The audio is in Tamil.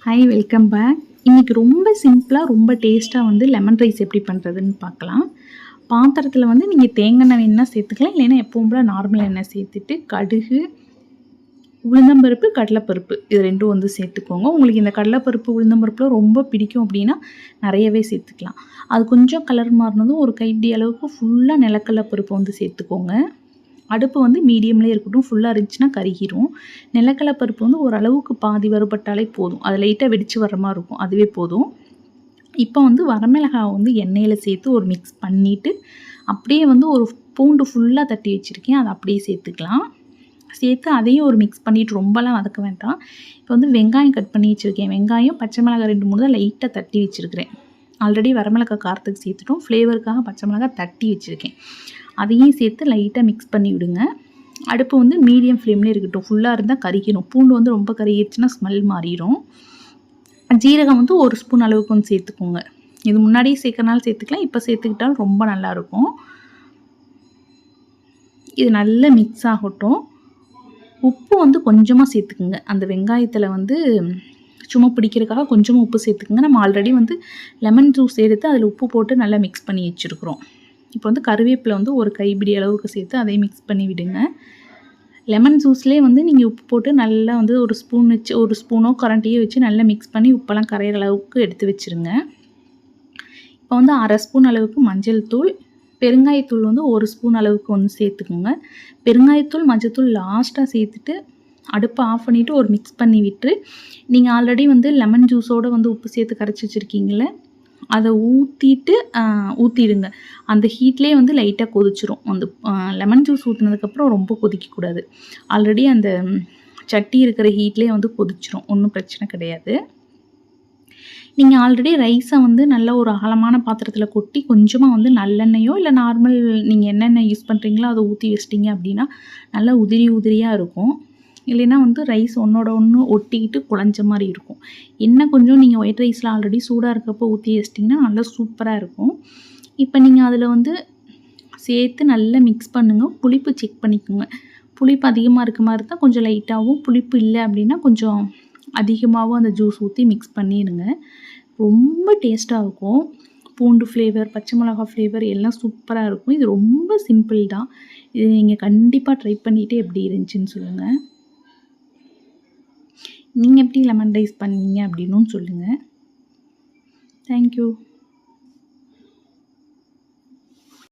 Hi, welcome back. இன்றைக்கி ரொம்ப சிம்பிளாக ரொம்ப டேஸ்ட்டாக வந்து லெமன் ரைஸ் எப்படி பண்ணுறதுன்னு பார்க்கலாம். பாத்திரத்தில் வந்து நீங்கள் தேங்காய் எண்ணெய் வேணுன்னா சேர்த்துக்கலாம், இல்லைன்னா எப்பவும் போல் நார்மல் எண்ணெய் சேர்த்துட்டு கடுகு, உளுந்தம்பருப்பு, கடலைப்பருப்பு இது ரெண்டும் வந்து சேர்த்துக்கோங்க. உங்களுக்கு இந்த கடலைப்பருப்பு உளுந்தம்பருப்புலாம் ரொம்ப பிடிக்கும் அப்படின்னா நிறையவே சேர்த்துக்கலாம். அது கொஞ்சம் கலர் மாறினதும் ஒரு கைப்பிடி அளவுக்கு ஃபுல்லாக நிலக்கடலை பருப்பு வந்து சேர்த்துக்கோங்க. அடுப்பு வந்து மீடியம்லேயே இருக்கட்டும், ஃபுல்லாக இருந்துச்சுன்னா கருகிரும். நிலக்கடலை பருப்பு வந்து ஓரளவுக்கு பாதி வறுபட்டாலே போதும், அது லைட்டாக வெடித்து வர மாதிரி இருக்கும், அதுவே போதும். இப்போ வந்து வரமிளகாய் வந்து எண்ணெயில் சேர்த்து ஒரு மிக்ஸ் பண்ணிவிட்டு அப்படியே வந்து ஒரு பூண்டு ஃபுல்லாக தட்டி வச்சுருக்கேன், அதை அப்படியே சேர்த்துக்கலாம். சேர்த்து அதையும் ஒரு மிக்ஸ் பண்ணிவிட்டு ரொம்பலாம் வதக்க வேண்டாம். இப்போ வந்து வெங்காயம் கட் பண்ணி வச்சுருக்கேன், வெங்காயம் பச்சை மிளகாய் 2-3 தான் லைட்டாக தட்டி வச்சுருக்கிறேன். ஆல்ரெடி வரமிளகாய் காரத்துக்கு சேர்த்துட்டோம், ஃப்ளேவருக்காக பச்சை மிளகாய் தட்டி வச்சுருக்கேன், அதையும் சேர்த்து லைட்டாக மிக்ஸ் பண்ணி விடுங்க. அடுப்பு வந்து மீடியம் ஃப்ளேம்லேயே இருக்கட்டும், ஃபுல்லாக இருந்தால் கறிக்கணும். பூண்டு வந்து ரொம்ப கறிக்கிடுச்சுன்னா ஸ்மெல் மாறிடும். ஜீரகம் வந்து 1 ஸ்பூன் அளவுக்கு வந்து சேர்த்துக்கோங்க. இது முன்னாடியே சேர்க்கறனால சேர்த்துக்கலாம், இப்போ சேர்த்துக்கிட்டாலும் ரொம்ப நல்லாயிருக்கும். இது நல்லா மிக்ஸ் ஆகட்டும். உப்பு வந்து கொஞ்சமாக சேர்த்துக்குங்க. அந்த வெங்காயத்தில் வந்து சும்மா பிடிக்கிறதுக்காக கொஞ்சமாக உப்பு சேர்த்துக்குங்க. நம்ம ஆல்ரெடி வந்து லெமன் ஜூஸ் எடுத்து அதில் உப்பு போட்டு நல்லா மிக்ஸ் பண்ணி வச்சுருக்குறோம். இப்போ வந்து கருவேப்பிலை வந்து ஒரு கைப்பிடி அளவுக்கு சேர்த்து அதையும் மிக்ஸ் பண்ணி விடுங்க. லெமன் ஜூஸ்லேயே வந்து நீங்கள் உப்பு போட்டு நல்லா வந்து ஒரு ஸ்பூன் வச்சு, ஒரு ஸ்பூனோ கரண்டியோ வச்சு நல்லா மிக்ஸ் பண்ணி உப்பெல்லாம் கரையிற அளவுக்கு எடுத்து வச்சுருங்க. இப்போ வந்து 1/2 ஸ்பூன் அளவுக்கு மஞ்சள் தூள், பெருங்காயத்தூள் வந்து 1 ஸ்பூன் அளவுக்கு வந்து சேர்த்துக்குங்க. பெருங்காயத்தூள், மஞ்சள் தூள் லாஸ்ட்டாக சேர்த்துட்டு அடுப்பை ஆஃப் பண்ணிவிட்டு ஒரு மிக்ஸ் பண்ணி விட்டு, நீங்கள் ஆல்ரெடி வந்து லெமன் ஜூஸோடு வந்து உப்பு சேர்த்து கரைச்சி வச்சுருக்கீங்கள, அதை ஊற்றிடுங்க. அந்த ஹீட்லேயே வந்து லைட்டாக கொதிச்சிரும். அந்த லெமன் ஜூஸ் ஊற்றினதுக்கப்புறம் ரொம்ப கொதிக்கக்கூடாது. ஆல்ரெடி அந்த சட்டி இருக்கிற ஹீட்லேயே வந்து கொதிச்சிரும், ஒன்றும் பிரச்சனை கிடையாது. நீங்கள் ஆல்ரெடி ரைஸை வந்து நல்ல ஒரு அகலமான பாத்திரத்தில் கொட்டி கொஞ்சமாக வந்து நல்லெண்ணெயோ இல்லை நார்மல் நீங்கள் என்னென்ன யூஸ் பண்ணுறீங்களோ அதை ஊற்றி வச்சிட்டிங்க அப்படின்னா நல்லா உதிரி உதிரியாக இருக்கும். இல்லைன்னா வந்து ரைஸ் ஒன்றோட ஒன்று ஒட்டிக்கிட்டு குழஞ்ச மாதிரி இருக்கும். எண்ணெய் கொஞ்சம் நீங்கள் ஒயிட் ரைஸில் ஆல்ரெடி சூடாக இருக்கப்போ ஊற்றி வச்சிட்டிங்கன்னா நல்லா சூப்பராக இருக்கும். இப்போ நீங்கள் அதில் வந்து சேர்த்து நல்லா மிக்ஸ் பண்ணுங்கள். புளிப்பு செக் பண்ணிக்கோங்க. புளிப்பு அதிகமாக இருக்க மாதிரி இருந்தால் கொஞ்சம் லைட்டாகவும், புளிப்பு இல்லை அப்படின்னா கொஞ்சம் அதிகமாகவும் அந்த ஜூஸ் ஊற்றி மிக்ஸ் பண்ணிடுங்க. ரொம்ப டேஸ்ட்டாக இருக்கும். பூண்டு ஃப்ளேவர், பச்சை மிளகாய் ஃப்ளேவர் எல்லாம் சூப்பராக இருக்கும். இது ரொம்ப சிம்பிள் தான். இது நீங்கள் கண்டிப்பாக ட்ரை பண்ணிவிட்டு எப்படி இருந்துச்சுன்னு சொல்லுங்கள். நீங்கள் எப்படி லெமன் ரைஸ் பண்ணீங்க அப்படின்னும் சொல்லுங்கள். தேங்க்யூ.